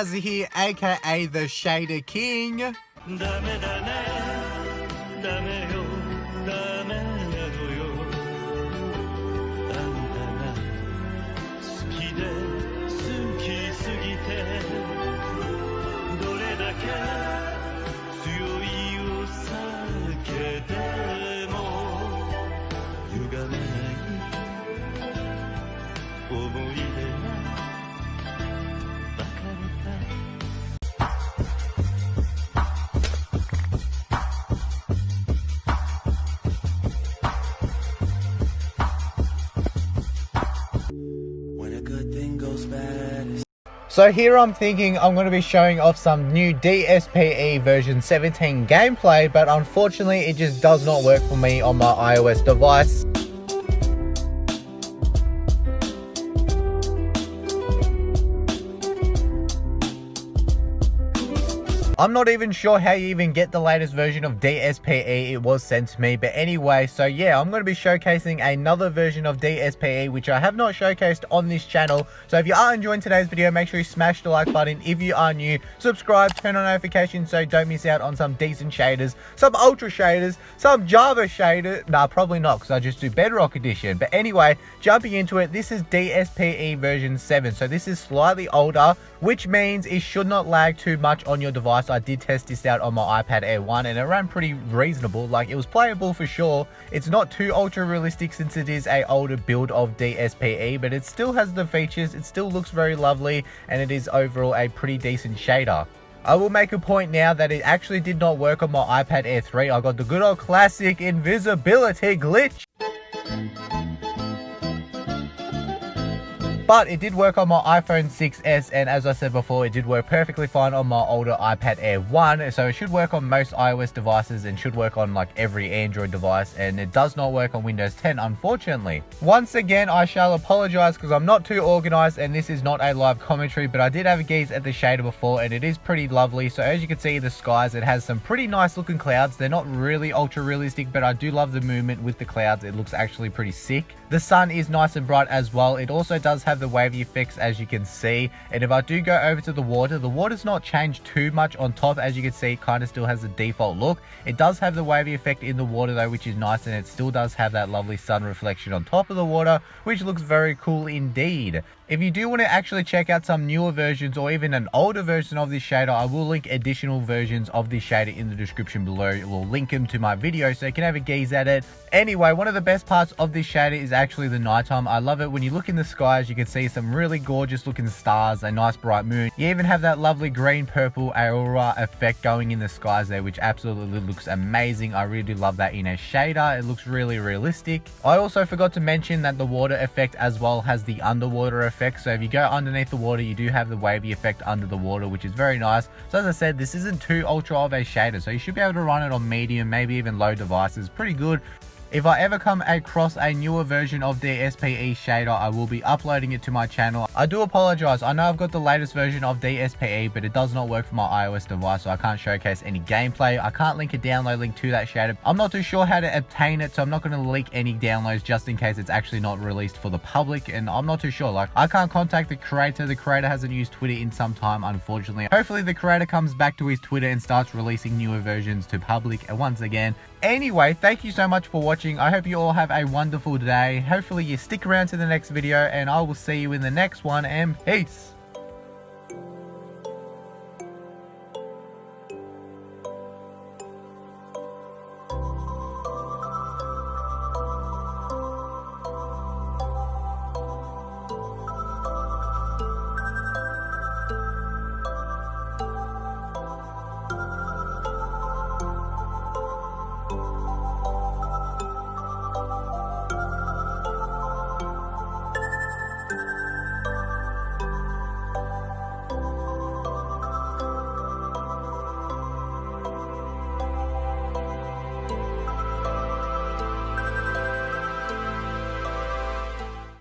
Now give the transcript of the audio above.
Jazzy here, aka the Shader King. ダメだねダメよダメなのよあんたが好きで好きすぎてどれだけ強いお酒でも歪めない思い出が別れた So here I'm thinking I'm going to be showing off some new DSPE version 17 gameplay, but unfortunately it just does not work for me on my iOS device. I'm not even sure how you even get the latest version of DSPE. It was sent to me, but anyway, so yeah, I'm going to be showcasing another version of DSPE which I have not showcased on this channel. So if you are enjoying today's video, make sure you smash the like button. If you are new, subscribe, turn on notifications so don't miss out on some decent shaders, some ultra shaders, some Java shaders. Nah, probably not because I just do Bedrock Edition. But anyway, jumping into it, this is DSPE version 7. So this is slightly older, which means it should not lag too much on your device. I did test this out on my iPad Air 1 and it ran pretty reasonable. Like, it was playable for sure. It's not too ultra realistic since it is a older build of DSPE, but it still has the features. It still looks very lovely and it is overall a pretty decent shader. I will make a point now that it actually did not work on my iPad Air 3. I got the good old classic invisibility glitch. But it did work on my iPhone 6s, and as I said before, it did work perfectly fine on my older iPad Air 1, so it should work on most iOS devices and should work on like every Android device, and it does not work on Windows 10, unfortunately. Once again, I shall apologize because I'm not too organized and this is not a live commentary, but I did have a gaze at the shader before and it is pretty lovely. So as you can see, the skies, it has some pretty nice looking clouds. They're not really ultra realistic, but I do love the movement with the clouds. It looks actually pretty sick. The sun is nice and bright as well. It also does have the wavy effects, as you can see, and if I do go over to the water's not changed too much on top. As you can see, it kind of still has the default look. It does have the wavy effect in the water though, which is nice, and it still does have that lovely sun reflection on top of the water, which looks very cool indeed. If you do want to actually check out some newer versions or even an older version of this shader, I will link additional versions of this shader in the description below. It will link them to my video so you can have a gaze at it. Anyway, one of the best parts of this shader is actually the nighttime. I love it. When you look in the skies, you can see some really gorgeous looking stars, a nice bright moon. You even have that lovely green purple aurora effect going in the skies there, which absolutely looks amazing. I really love that in a shader. It looks really realistic. I also forgot to mention that the water effect as well has the underwater effect. So if you go underneath the water, you do have the wavy effect under the water, which is very nice. So as I said, this isn't too ultra of a shader, so you should be able to run it on medium, maybe even low devices. Pretty good. If I ever come across a newer version of the DSPE shader, I will be uploading it to my channel. I do apologize. I know I've got the latest version of DSPE, but it does not work for my iOS device, so I can't showcase any gameplay. I can't link a download link to that shader. I'm not too sure how to obtain it, so I'm not going to leak any downloads just in case it's actually not released for the public, and I'm not too sure. Like, I can't contact the creator. The creator hasn't used Twitter in some time, unfortunately. Hopefully the creator comes back to his Twitter and starts releasing newer versions to public once again. Anyway, thank you so much for watching. I hope you all have a wonderful day. Hopefully you stick around to the next video, and I will see you in the next one, and peace.